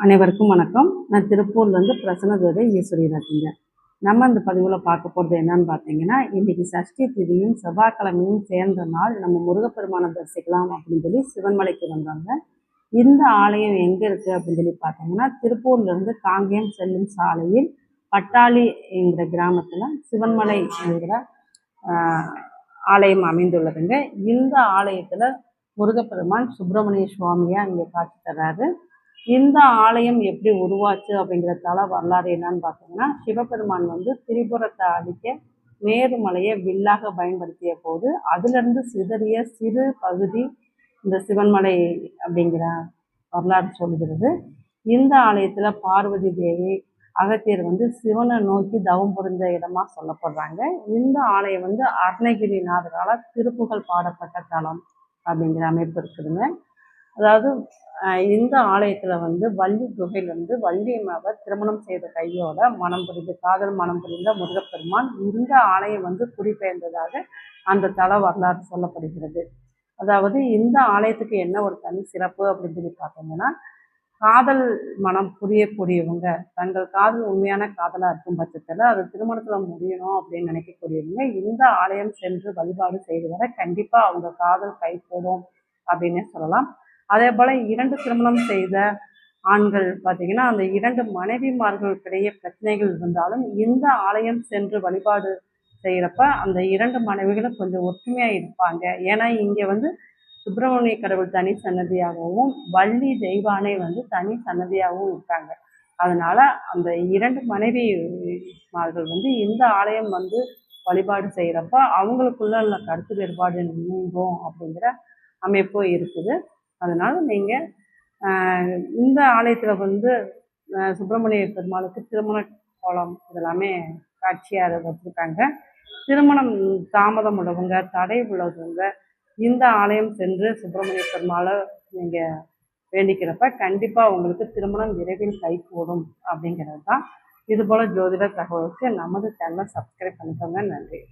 அனைவருக்கும் வணக்கம். நான் திருப்பூர்லேருந்து பிரசன்ன ஜோதி ஈஸ்வரி ராஜிங்க. நம்ம இந்த பதிவில் பார்க்க போகிறது என்னன்னு பார்த்தீங்கன்னா, இன்றைக்கி சஷ்டி திதியும் செவ்வாய்க்கிழமையும் சேர்ந்த நாள் நம்ம முருகப்பெருமானை தரிசிக்கலாம் அப்படின்னு சொல்லி சிவன்மலைக்கு வந்தாங்க. இந்த ஆலயம் எங்கே இருக்குது அப்படின்னு சொல்லி பார்த்தீங்கன்னா, திருப்பூர்லேருந்து காங்கேயம் செல்லும் சாலையில் பட்டாளி என்கிற கிராமத்தில் சிவன்மலை என்கிற ஆலயம் அமைந்துள்ளதுங்க. இந்த ஆலயத்தில் முருகப்பெருமான் சுப்பிரமணிய சுவாமியாக இங்கே காட்சி தர்றாரு. இந்த ஆலயம் எப்படி உருவாச்சு அப்படிங்கிற தல வரலாறு என்னன்னு பார்த்தீங்கன்னா, சிவபெருமான் திரிபுரத்தை அழிக்க மேருமலையை வில்லாக பயன்படுத்திய போது அதிலிருந்து சிதறிய சிறு பகுதி இந்த சிவன்மலை அப்படிங்கிற வரலாறு சொல்கிறது. இந்த ஆலயத்தில் பார்வதி தேவி அகத்தியர் சிவனை நோக்கி தவம் புரிந்த இடமா சொல்லப்படுறாங்க. இந்த ஆலயம் அருணகிரிநாதரால் திருப்புகழ் பாடப்பட்ட தலம் அப்படிங்கிற அமைப்பு இருக்குதுங்க. அதாவது இந்த ஆலயத்தில் வள்ளி குகையில் வள்ளி அம்மாவை திருமணம் செய்த கையோட காதல் மனம் புரிந்த முருகப்பெருமான் இந்த ஆலயம் குடிபெயர்ந்ததாக அந்த தல வரலாறு சொல்லப்படுகிறது. அதாவது இந்த ஆலயத்துக்கு என்ன ஒரு தனி சிறப்பு அப்படின்னு சொல்லி பார்த்தோம்னா, காதல் மனம் புரியக்கூடியவங்க, தங்கள் காதல் உண்மையான காதலாக இருக்கும் பட்சத்தில் அது திருமணத்தில் முடியணும் அப்படின்னு நினைக்கக்கூடியவங்க இந்த ஆலயம் சென்று வழிபாடு செய்து வர கண்டிப்பாக அவங்க காதல் கைகூடும் அப்படின்னே சொல்லலாம். அதே போல் 2 திருமணம் செய்த ஆண்கள் பார்த்திங்கன்னா, அந்த 2 மனைவிமார்களுக்கிடையே பிரச்சனைகள் இருந்தாலும் இந்த ஆலயம் சென்று வழிபாடு செய்கிறப்ப அந்த 2 மனைவிகளும் கொஞ்சம் ஒற்றுமையாக இருப்பாங்க. ஏன்னா இங்கே சுப்பிரமணிய கடவுள் தனி சன்னதியாகவும் வள்ளி தெய்வானை தனி சன்னதியாகவும் இருக்காங்க. அதனால் அந்த 2 மனைவிமார்கள் இந்த ஆலயம் வழிபாடு செய்கிறப்ப அவங்களுக்குள்ள உள்ள கருத்து வேறுபாடு நீங்கும் அப்படிங்கிற அமைப்பு இருக்குது. அதனால் நீங்கள் இந்த ஆலயத்தில் சுப்பிரமணிய பெருமாளுக்கு திருமண கோலம் இதெல்லாமே காட்சியாக வச்சுருக்காங்க. திருமணம் தாமதம் உள்ளவங்க, தடை உள்ளவங்க இந்த ஆலயம் சென்று சுப்பிரமணிய பெருமாளை நீங்கள் வேண்டிக்கிறப்ப கண்டிப்பாக உங்களுக்கு திருமணம் விரைவில் கைகூடும் அப்படிங்கிறது தான். இதுபோல் ஜோதிட தகவலுக்கு நமது சேனலை சப்ஸ்கிரைப் பண்ணிக்கோங்க. நன்றி.